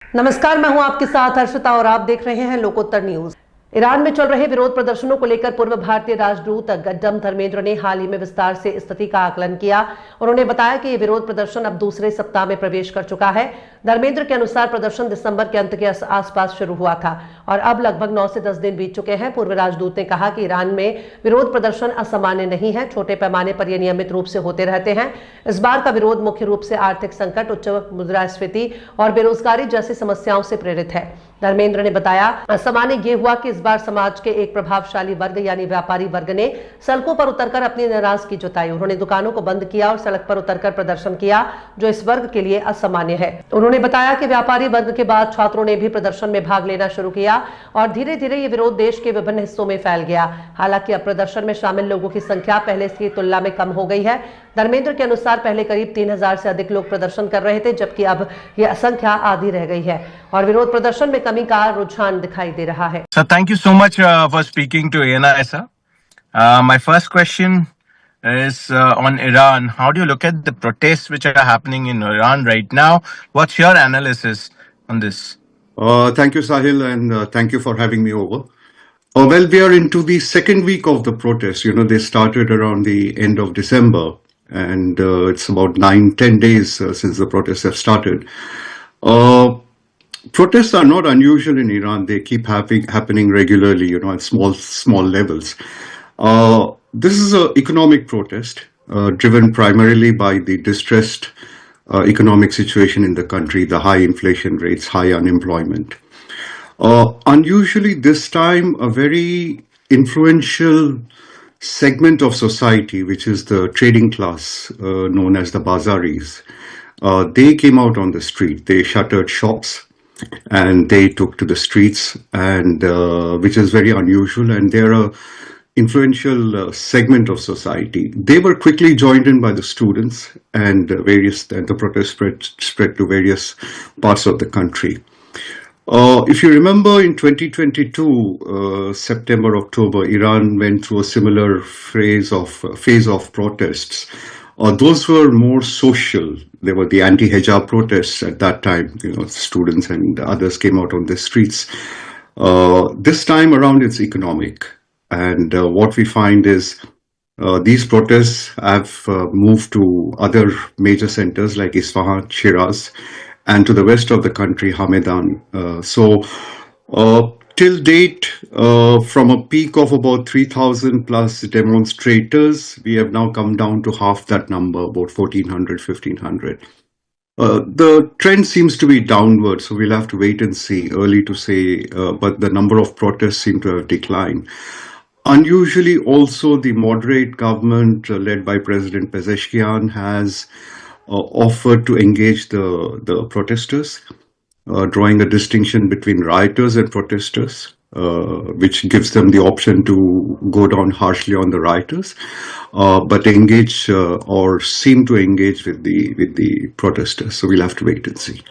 नमस्कार, मैं हूं आपके साथ हर्षिता और आप देख रहे हैं लोकोत्तर न्यूज। ईरान में चल रहे विरोध प्रदर्शनों को लेकर पूर्व भारतीय राजदूत गड्डम धर्मेंद्र ने हाल ही में विस्तार से स्थिति का आकलन किया। उन्होंने बताया कि ये विरोध प्रदर्शन अब दूसरे सप्ताह में प्रवेश कर चुका है। धर्मेंद्र के अनुसार प्रदर्शन दिसंबर के अंत के आसपास शुरू हुआ था और अब लगभग 9 से 10 दिन बीत चुके हैं। पूर्व राजदूत ने कहा कि ईरान में विरोध प्रदर्शन असामान्य नहीं है, छोटे पैमाने पर यह नियमित रूप से होते रहते हैं। इस बार का विरोध मुख्य रूप से आर्थिक संकट, उच्च मुद्रास्फीति और बेरोजगारी जैसी समस्याओं से प्रेरित है। धर्मेंद्र ने बताया, असामान्य ये हुआ कि इस बार समाज के एक प्रभावशाली वर्ग यानी व्यापारी वर्ग ने सड़कों पर उतरकर अपनी नाराजगी जताई। उन्होंने दुकानों को बंद किया और सड़क पर उतरकर प्रदर्शन किया, जो इस वर्ग के लिए असामान्य है। उन्होंने बताया कि व्यापारी वर्ग के बाद छात्रों ने भी प्रदर्शन में भाग लेना शुरू किया और धीरे धीरे ये विरोध देश के विभिन्न हिस्सों में फैल गया। हालांकि अब प्रदर्शन में शामिल लोगों की संख्या पहले की तुलना में कम हो गई है। धर्मेंद्र के अनुसार पहले करीब 3000 से अधिक लोग प्रदर्शन कर रहे थे, जबकि अब यह संख्या आधी रह गई है और विरोध प्रदर्शन में कमी का रुझान दिखाई दे रहा है। So thank you so much for speaking to ANI, sir. My first question is on Iran. How do you look at the protests which are happening in Iran right now? What's your analysis on this? Thank you, Sahil, and thank you for having me over. Well, we are into the second week of the protests. You know, they started around the end of December, and it's about 9-10 days since the protests have started. Protests are not unusual in Iran. They keep happening regularly, you know, at small levels. This is an economic protest driven primarily by the distressed economic situation in the country, the high inflation rates, high unemployment. Unusually, this time, a very influential segment of society, which is the trading class, known as the Bazaris, they came out on the street. They shuttered shops and they took to the streets, and which is very unusual. And they're a influential segment of society. They were quickly joined in by the students, and the protest spread to various parts of the country. If you remember, in 2022, September, October, Iran went through a similar phase of protests. Those were more social. There were the anti-hijab protests at that time. You know, students and others came out on the streets. This time around, it's economic. And what we find is these protests have moved to other major centers like Isfahan, Shiraz, and to the west of the country, Hamedan. Till date, from a peak of about 3,000 plus demonstrators, we have now come down to half that number, about 1,400, 1,500. The trend seems to be downward, so we'll have to wait and see. Early to say, but the number of protests seem to have declined. Unusually, also, the moderate government led by President Pezeshkian has offered to engage the protesters, drawing a distinction between rioters and protesters, which gives them the option to go down harshly on the rioters, but engage or seem to engage with the protesters. So we'll have to wait and see.